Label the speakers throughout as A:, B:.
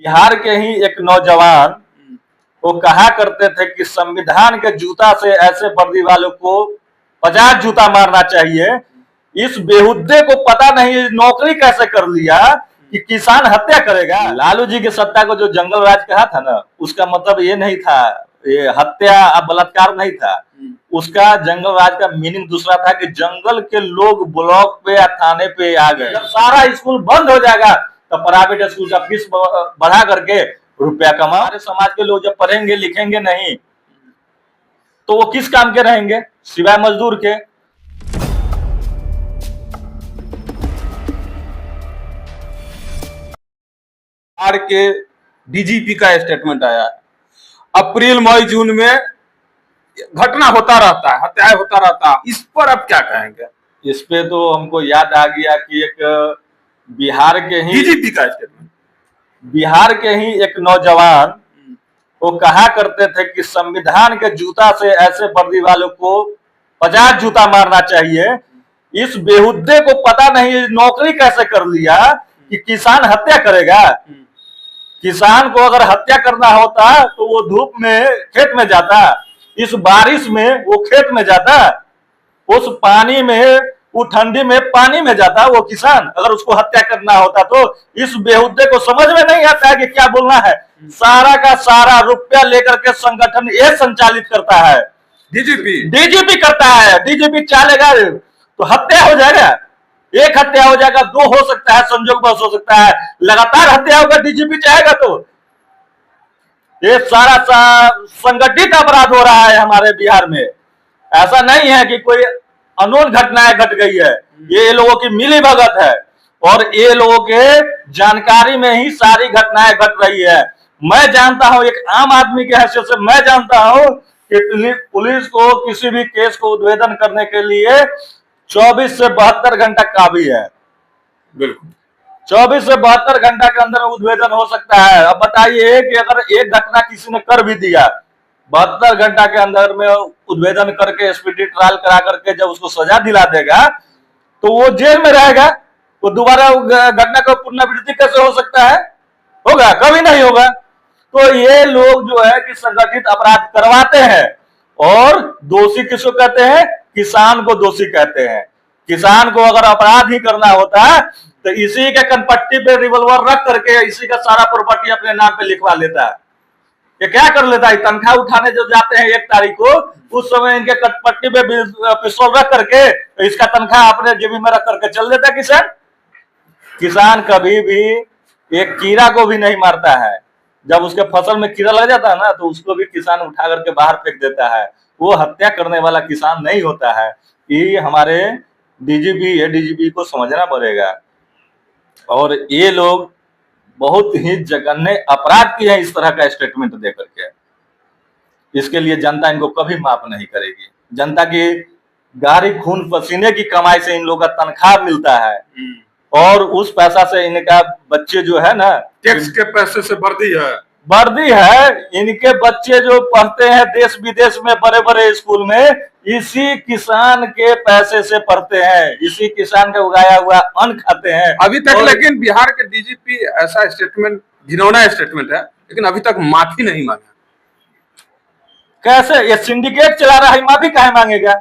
A: बिहार के ही एक नौजवान वो कहा करते थे कि संविधान के जूता से ऐसे वर्दी वालों को 50 जूता मारना चाहिए। इस बेहुद्दे को पता नहीं नौकरी कैसे कर लिया कि किसान हत्या करेगा। लालू जी की सत्ता को जो जंगल राज कहा था ना, उसका मतलब ये नहीं था, ये हत्या बलात्कार नहीं था। उसका जंगल राज का मीनिंग दूसरा था कि जंगल के लोग ब्लॉक पे या थाने पे आ गए। जब सारा स्कूल बंद हो जाएगा तो प्राइवेट स्कूल का फीस बढ़ा करके रुपया कमा। हमारे समाज के लोग जब पढ़ेंगे लिखेंगे नहीं तो वो किस काम के रहेंगे सिवाय मजदूर के।
B: बिहार के डीजीपी का स्टेटमेंट आया है। अप्रैल मई जून में घटना होता रहता है, हत्याएं होता रहता है, इस पर आप क्या कहेंगे?
A: इस पे तो हमको याद आ गया कि एक बिहार के ही
B: डीजीपी का स्टेटमेंट,
A: बिहार के ही एक नौजवान वो कहा करते थे कि संविधान के जूता से ऐसे वर्दी वालों को 50 जूता मारना चाहिए। इस बेहुद्दे को पता नहीं नौकरी कैसे कर लिया कि किसान हत्या करेगा। किसान को अगर हत्या करना होता तो वो धूप में खेत में जाता, इस बारिश में वो खेत में जाता, उस पानी में, वो ठंडी में पानी में जाता वो किसान, अगर उसको हत्या करना होता तो। इस बेहुद्दे को समझ में नहीं आता है कि क्या बोलना है। सारा का सारा रुपया लेकर के संगठन ये संचालित करता है, डीजीपी करता है। डीजीपी चलेगा तो हत्या हो जाएगा, एक हत्या हो जाएगा, दो हो सकता है, संजोग बस हो सकता है, लगातार हत्या होगा डीजीपी चाहेगा तो। ये सारा संगठित अपराध हो रहा है हमारे बिहार में। ऐसा नहीं है कि कोई अनोन घटनाएं घट गई है, ये लोगों की मिली भगत है और ये लोगों के जानकारी में ही सारी घटनाएं घट रही है। मैं जानता हूं, एक आम आदमी के हैसियत से मैं जानता हूं कि पुलिस को किसी भी केस को उद्भेदन करने के लिए 24 से 72 घंटा काफी है।
B: बिल्कुल
A: 24 से 72 घंटा के अंदर उद्भेदन हो सकता है। अब बताइए कि अगर एक घटना किसी ने कर भी दिया, 72 घंटा के अंदर में उद्भेदन करके स्पीडी ट्रायल करा करके जब उसको सजा दिला देगा तो वो जेल में रहेगा। वो दोबारा घटना का पुनरावृत्ति कैसे हो सकता है? होगा? कभी नहीं होगा। तो ये लोग जो है कि संगठित अपराध करवाते हैं और दोषी किसको कहते हैं? किसान को दोषी कहते हैं। किसान को अगर अपराध ही करना होता तो इसी के कनपट्टी पे रिवॉल्वर रख करके इसी का सारा प्रॉपर्टी अपने नाम पे लिखवा लेता है। ये क्या कर लेता है? तनख्वाह उठाने जो जाते हैं 1 तारीख को, उस समय इनके कनपट्टी पे पिस्तौल रख करके इसका तनख्वाह अपने जेबी में रख करके चल देता है किसान। किसान कभी भी एक कीड़ा को भी नहीं मारता है। जब उसके फसल में कीड़ा लग जाता है ना तो उसको भी किसान उठा करके बाहर फेंक देता है। वो हत्या करने वाला किसान नहीं होता है। ये हमारे डीजीपी को समझना पड़ेगा। और ये लोग बहुत ही जघन्य अपराध किए हैं इस तरह का स्टेटमेंट दे करके। इसके लिए जनता इनको कभी माफ नहीं करेगी। जनता की गाढ़ी खून पसीने की कमाई से इन लोगों का तनख्वाह मिलता है और उस पैसा से इनका बच्चे जो है ना,
B: टैक्स के पैसे से
A: वर्दी है। इनके बच्चे जो पढ़ते हैं देश विदेश में बड़े बड़े स्कूल में, इसी किसान के पैसे से पढ़ते हैं, इसी किसान का उगाया हुआ अन्न खाते हैं
B: अभी तक। लेकिन बिहार के डीजीपी ऐसा स्टेटमेंट, घिनौना स्टेटमेंट है, लेकिन अभी तक माफी नहीं मांगा।
A: कैसे? ये सिंडिकेट चला रहा है, माफी काहे मांगेगा?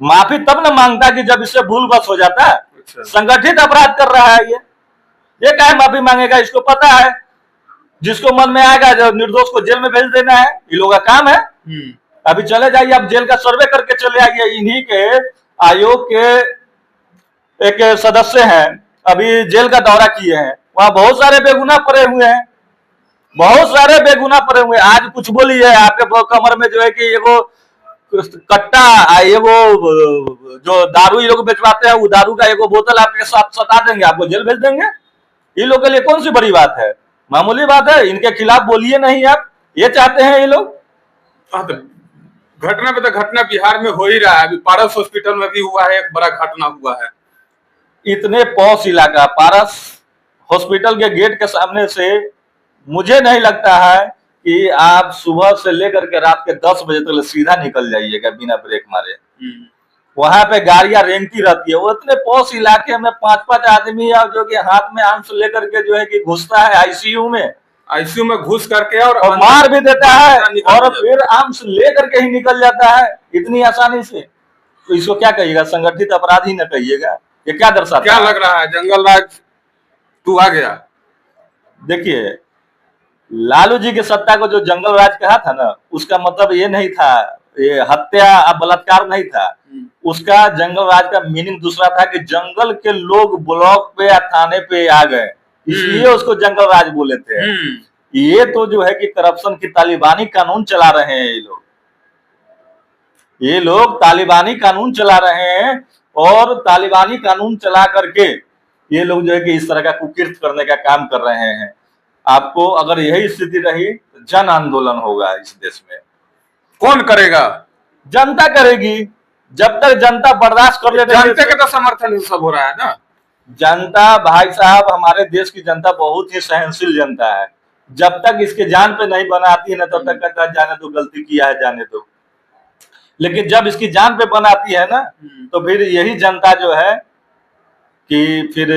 A: माफी तब ना मांगता कि जब इससे भूल बस हो जाता है।
B: अच्छा।
A: संगठित अपराध कर रहा है ये काहे माफी मांगेगा? इसको पता है, जिसको मन में आएगा जो निर्दोष को जेल में भेज देना है, ये लोगों का काम है। अभी चले जाइए, आप जेल का सर्वे करके चले आइए। इन्हीं के आयोग के एक सदस्य हैं, अभी जेल का दौरा किए हैं, वहां बहुत सारे बेगुनाह पड़े हुए हैं, बहुत सारे बेगुनाह पड़े हुए हैं। आज कुछ बोलिए आपके कमर में जो है कि एगो कट्टा, एगो जो दारू ये लोग बेचवाते हैं, वो दारू का एगो बोतल आपके साथ सता देंगे, आपको जेल भेज देंगे। ये लोग के लिए कौन सी बड़ी बात है? मामूली बात है। इनके खिलाफ बोलिए नहीं आप, ये चाहते हैं ये लोग।
B: घटना पे तो घटना बिहार में हो ही रहा है। अभी पारस हॉस्पिटल में भी हुआ है, एक बड़ा घटना हुआ है।
A: इतने पॉश इलाका पारस हॉस्पिटल के गेट के सामने से मुझे नहीं लगता है कि आप सुबह से लेकर के रात के 10 बजे तक सीधा निकल जाइएगा बिना ब्रेक मारे। वहां पे गाड़ियां रेंगती रहती है। वो इतने पॉश इलाके में 5-5 आदमी और जो कि हाथ में आर्म्स लेकर के जो है कि घुसता है आईसीयू में,
B: आईसीयू में घुस करके और
A: और मार भी देता है
B: निकल
A: और
B: जाता
A: फिर आर्म्स लेकर के ही निकल जाता है इतनी आसानी से। तो इसको क्या कहिएगा, संगठित अपराधी न कहिएगा। ये क्या
B: है।
A: दर्शाता
B: क्या
A: है?
B: लग रहा है जंगल राज तू आ गया?
A: देखिए, लालू जी की सत्ता को जो जंगल राज कहा था ना, उसका मतलब ये नहीं था, ये हत्या बलात्कार नहीं था। उसका जंगल राज का मीनिंग दूसरा था कि जंगल के लोग ब्लॉक पे या थाने पे आ गए, इसलिए उसको जंगल राज बोले थे। ये तो जो है कि करप्शन की तालिबानी कानून चला रहे हैं ये लोग तालिबानी कानून चला रहे हैं, और तालिबानी कानून चला करके ये लोग जो है कि इस तरह का कुकृत्य करने का काम कर रहे हैं। आपको अगर यही स्थिति रही तो जन आंदोलन होगा इस देश में।
B: कौन करेगा?
A: जनता करेगी। जब तक जनता बर्दाश्त कर लेती है,
B: जनता के तो समर्थन सब हो रहा है ना।
A: जनता भाई साहब, हमारे देश की जनता बहुत ही सहनशील जनता है। जब तक इसके जान पे नहीं बनाती है ना, तब तक कहता है जाने दो, गलती किया है जाने दो। लेकिन जब इसकी जान पे बनाती है ना, तो फिर यही जनता जो है कि फिर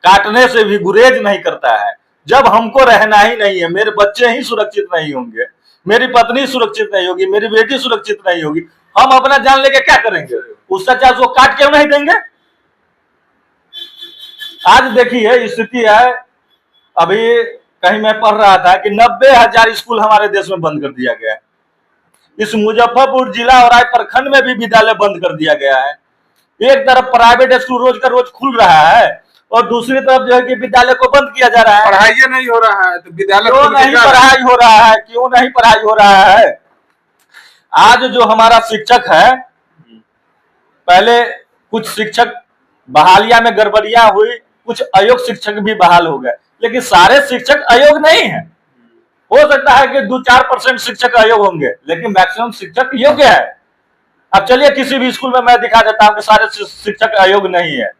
A: काटने से भी गुरेज नहीं करता है। जब हमको रहना ही नहीं है, मेरे बच्चे ही सुरक्षित नहीं होंगे, मेरी पत्नी सुरक्षित नहीं होगी, मेरी बेटी सुरक्षित नहीं होगी, हम अपना जान लेके क्या करेंगे? उसका चार्ज वो काट क्यों नहीं देंगे? आज देखिए स्थिति है, अभी कहीं मैं पढ़ रहा था कि 90,000 स्कूल हमारे देश में बंद कर दिया गया है। इस मुजफ्फरपुर जिला और राय प्रखंड में भी विद्यालय बंद कर दिया गया है। एक तरफ प्राइवेट स्कूल रोज का रोज खुल रहा है और दूसरी तरफ जो है कि विद्यालय को बंद किया जा रहा है।
B: पढ़ाई नहीं हो रहा है तो विद्यालय
A: क्यों नहीं पढ़ाई हो रहा है? क्यों नहीं पढ़ाई हो रहा है? आज जो हमारा शिक्षक है, पहले कुछ शिक्षक बहालिया में गड़बड़ियां हुई, कुछ अयोग्य शिक्षक भी बहाल हो गए, लेकिन सारे शिक्षक अयोग्य नहीं है। हो सकता है कि 2-4% शिक्षक अयोग्य होंगे, लेकिन मैक्सिमम शिक्षक योग्य है। अब चलिए किसी भी स्कूल में मैं दिखा देता हूं कि सारे शिक्षक अयोग्य नहीं है,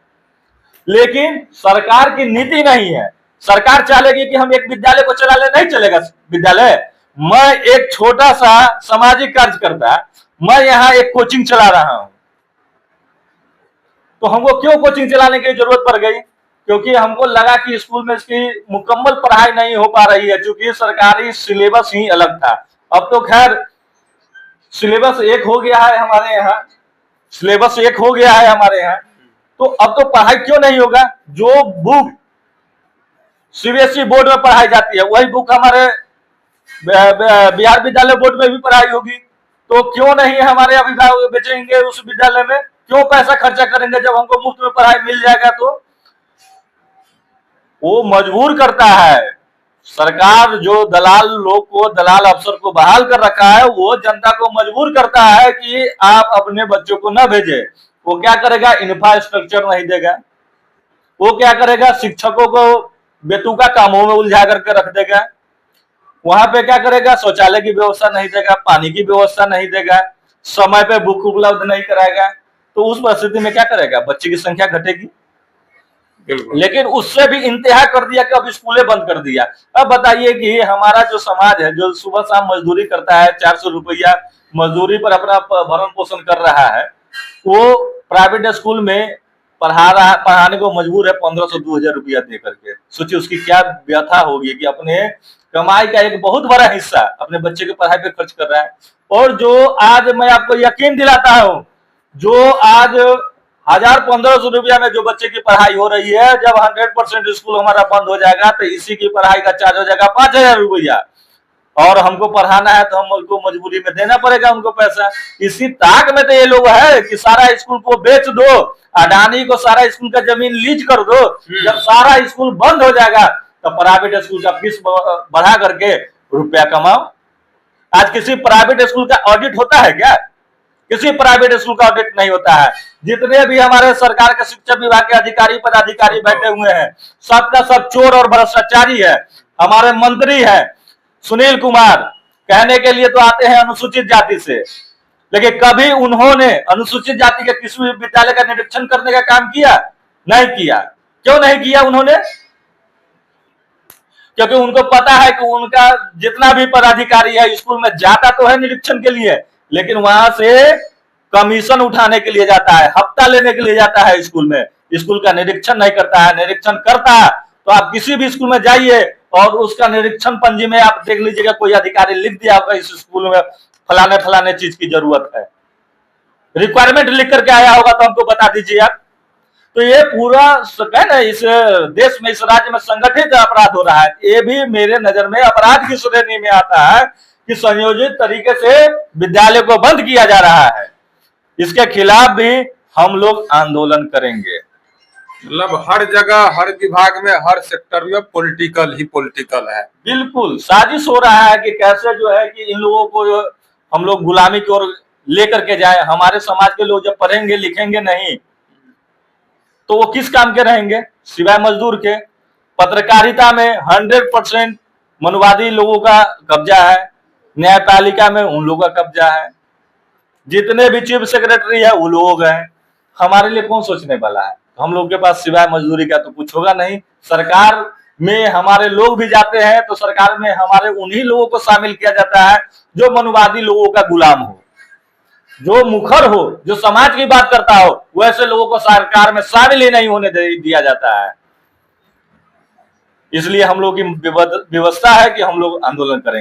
A: लेकिन सरकार की नीति नहीं है। सरकार चाहेगी कि हम एक विद्यालय को चला ले, नहीं चलेगा विद्यालय। मैं एक छोटा सा सामाजिक कार्यकर्ता, मैं यहाँ एक कोचिंग चला रहा हूं, तो हमको क्यों कोचिंग चलाने की जरूरत पड़ गई? क्योंकि हमको लगा कि स्कूल में इसकी मुकम्मल पढ़ाई नहीं हो पा रही है, क्योंकि सरकारी सिलेबस ही अलग था। अब तो खैर सिलेबस एक हो गया है हमारे यहाँ, सिलेबस एक हो गया है हमारे यहाँ, तो अब तो पढ़ाई क्यों नहीं होगा? जो बुक सीबीएसई बोर्ड में पढ़ाई जाती है वही बुक हमारे बिहार विद्यालय बोर्ड में भी पढ़ाई होगी। तो क्यों नहीं हमारे अभिभावक बेचेंगे उस विद्यालय में? क्यों पैसा खर्चा करेंगे जब हमको मुफ्त में पढ़ाई मिल जाएगा? तो वो मजबूर करता है सरकार, जो दलाल लोग को, दलाल अफसर को बहाल कर रखा है, वो जनता को मजबूर करता है कि आप अपने बच्चों को न भेजे। वो क्या करेगा? इंफ्रास्ट्रक्चर नहीं देगा। वो क्या करेगा? शिक्षकों को बेतुका कामों में उलझा करके रख देगा। वहां पे क्या करेगा? शौचालय की व्यवस्था नहीं देगा, पानी की व्यवस्था नहीं देगा, समय पे बुक उपलब्ध नहीं कराएगा। तो उस परिस्थिति में क्या करेगा? बच्चे की संख्या घटेगी। लेकिन उससे भी इंतहा कर दिया कि अब स्कूलें बंद कर दिया। अब बताइए कि हमारा जो समाज है, जो सुबह शाम मजदूरी करता है, 400 रुपया मजदूरी पर अपना भरण पोषण कर रहा है, वो प्राइवेट स्कूल में पढ़ाने को मजबूर है 1500-2000 रुपया दे करके। सोचिए उसकी क्या व्यथा होगी कि अपने कमाई का एक बहुत बड़ा हिस्सा अपने बच्चे की पढ़ाई पे खर्च कर रहा है। और जो आज मैं आपको यकीन दिलाता हूं, जो आज 1000-1500 रुपया में जो बच्चे की पढ़ाई हो रही है, जब 100% स्कूल हमारा बंद हो जाएगा तो इसी की पढ़ाई का चार्ज हो जाएगा 5000 रुपया। और हमको पढ़ाना है तो हमको मजबूरी में देना पड़ेगा उनको पैसा। इसी ताक में तो ये लोग है कि सारा स्कूल को बेच दो, अडानी को सारा स्कूल का जमीन लीज कर दो। जब सारा स्कूल बंद हो जाएगा तो प्राइवेट स्कूल का फीस बढ़ा करके रुपया कमाओ। आज किसी प्राइवेट स्कूल का ऑडिट होता है क्या? किसी प्राइवेट स्कूल का ऑडिट नहीं होता है। जितने भी हमारे सरकार के शिक्षा विभाग के अधिकारी पदाधिकारी बैठे हुए हैं, सबका सब चोर और भ्रष्टाचारी है। हमारे मंत्री है सुनील कुमार, कहने के लिए तो आते हैं अनुसूचित जाति से, लेकिन कभी उन्होंने अनुसूचित जाति के किसी विद्यालय का निरीक्षण करने का काम किया? नहीं किया। क्यों नहीं किया उन्होंने? क्योंकि उनको पता है कि उनका जितना भी पदाधिकारी है स्कूल में जाता तो है निरीक्षण के लिए, लेकिन वहां से कमीशन उठाने के लिए जाता है, हफ्ता लेने के लिए जाता है स्कूल में, स्कूल का निरीक्षण नहीं करता है। निरीक्षण करता है तो आप किसी भी स्कूल में जाइए और उसका निरीक्षण पंजी में आप देख लीजिएगा, कोई अधिकारी लिख दिया होगा इस स्कूल में फलाने फलाने चीज की जरूरत है, रिक्वायरमेंट लिख करके आया होगा तो हमको बता दीजिए आप। तो ये पूरा है ना, इस देश में, इस राज्य में संगठित अपराध हो रहा है। ये भी मेरे नजर में अपराध की श्रेणी में आता है कि संयोजित तरीके से विद्यालय को बंद किया जा रहा है। इसके खिलाफ भी हम लोग आंदोलन करेंगे।
B: मतलब हर जगह, हर विभाग में, हर सेक्टर में पॉलिटिकल ही पॉलिटिकल है।
A: बिल्कुल साजिश हो रहा है कि कैसे जो है कि इन लोगों को हम लोग गुलामी की ओर लेकर के जाए। हमारे समाज के लोग जब पढ़ेंगे लिखेंगे नहीं तो वो किस काम के रहेंगे, सिवाय मजदूर के। पत्रकारिता में 100% मनुवादी लोगों का कब्जा है, न्यायपालिका में उन लोगों का कब्जा है, जितने भी चीफ सेक्रेटरी है वो लोग हैं। हमारे लिए कौन सोचने वाला है? हम लोग के पास सिवाय मजदूरी का तो कुछ होगा नहीं। सरकार में हमारे लोग भी जाते हैं तो सरकार में हमारे उन्हीं लोगों को शामिल किया जाता है जो मनुवादी लोगों का गुलाम हो, जो मुखर हो, जो समाज की बात करता हो। वैसे लोगों को सरकार में शामिल ही नहीं होने दिया जाता है। इसलिए हम लोग की व्यवस्था है कि हम लोग आंदोलन करेंगे।